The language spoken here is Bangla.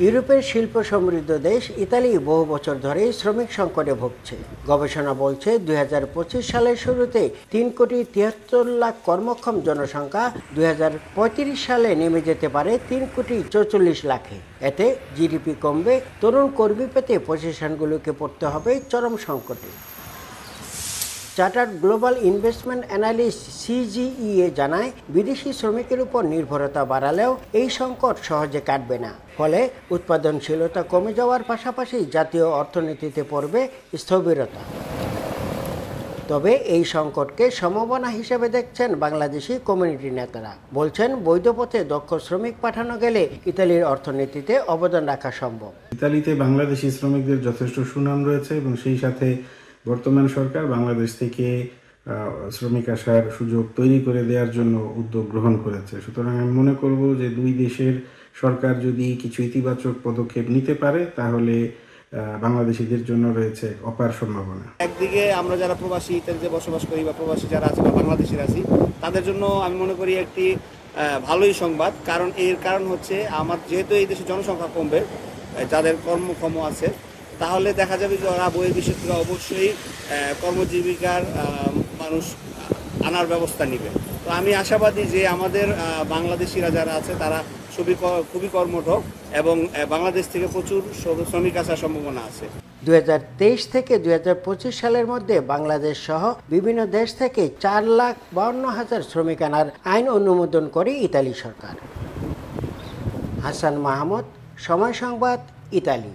ইউরোপের শিল্প সমৃদ্ধ দেশ ইতালি বহু বছর ধরে শ্রমিক সংকটে ভুগছে। গবেষণা বলছে 2025 সালের শুরুতে 3,73,00,000 কর্মক্ষম জনসংখ্যা 2035 সালে নেমে যেতে পারে 3,44,00,000-এ। এতে জিডিপি কমবে, তরুণ কর্মী পেতে প্রতিষ্ঠানগুলোকে পড়তে হবে চরম সংকটে। Chartered global investment analyst CGEA জানায়, বিদেশি শ্রমিকের উপর নির্ভরতা বাড়ালেও এই সংকট সহজে কাটবে না। ফলে উৎপাদনশীলতা কমে যাওয়ার পাশাপাশি জাতীয় অর্থনীতিতে পড়বে স্থবিরতা। তবে এই সংকটকে সম্ভাবনা হিসেবে দেখছেন বাংলাদেশি কমিউনিটি নেতারা। বলছেন, বৈধ পথে দক্ষ শ্রমিক পাঠানো গেলে ইতালির অর্থনীতিতে অবদান রাখা সম্ভব। ইতালিতে বাংলাদেশি শ্রমিকদের যথেষ্ট সুনাম রয়েছে এবং সেই সাথে বর্তমান সরকার বাংলাদেশ থেকে শ্রমিক আসার সুযোগ তৈরি করে দেওয়ার জন্য উদ্যোগ গ্রহণ করেছে। সুতরাং আমি মনে করব যে দুই দেশের সরকার যদি কিছু ইতিবাচক পদক্ষেপ নিতে পারে তাহলে বাংলাদেশিদের জন্য রয়েছে অপার সম্ভাবনা। একদিকে আমরা যারা প্রবাসী ইতালিতে বসবাস করি বা প্রবাসী যারা আছে বা বাংলাদেশিরা আছি, তাদের জন্য আমি মনে করি একটি ভালোই সংবাদ। এর কারণ হচ্ছে যেহেতু এই দেশে জনসংখ্যা কমবে, যাদের কর্মক্ষম আছে, তাহলে দেখা যাবে যে ওরা বহির্বিশ্ব থেকে অবশ্যই কর্মজীবিকার মানুষ আনার ব্যবস্থা নেবে। তো আমি আশাবাদী যে আমাদের বাংলাদেশিরা যারা আছে তারা খুবই কর্মঠ এবং বাংলাদেশ থেকে প্রচুর শ্রমিক আসার সম্ভাবনা আছে। 2023 থেকে 2025 সালের মধ্যে বাংলাদেশ সহ বিভিন্ন দেশ থেকে 4,52,000 শ্রমিক আনার আইন অনুমোদন করে ইতালি সরকার। হাসান মাহমুদ, সময় সংবাদ, ইতালি।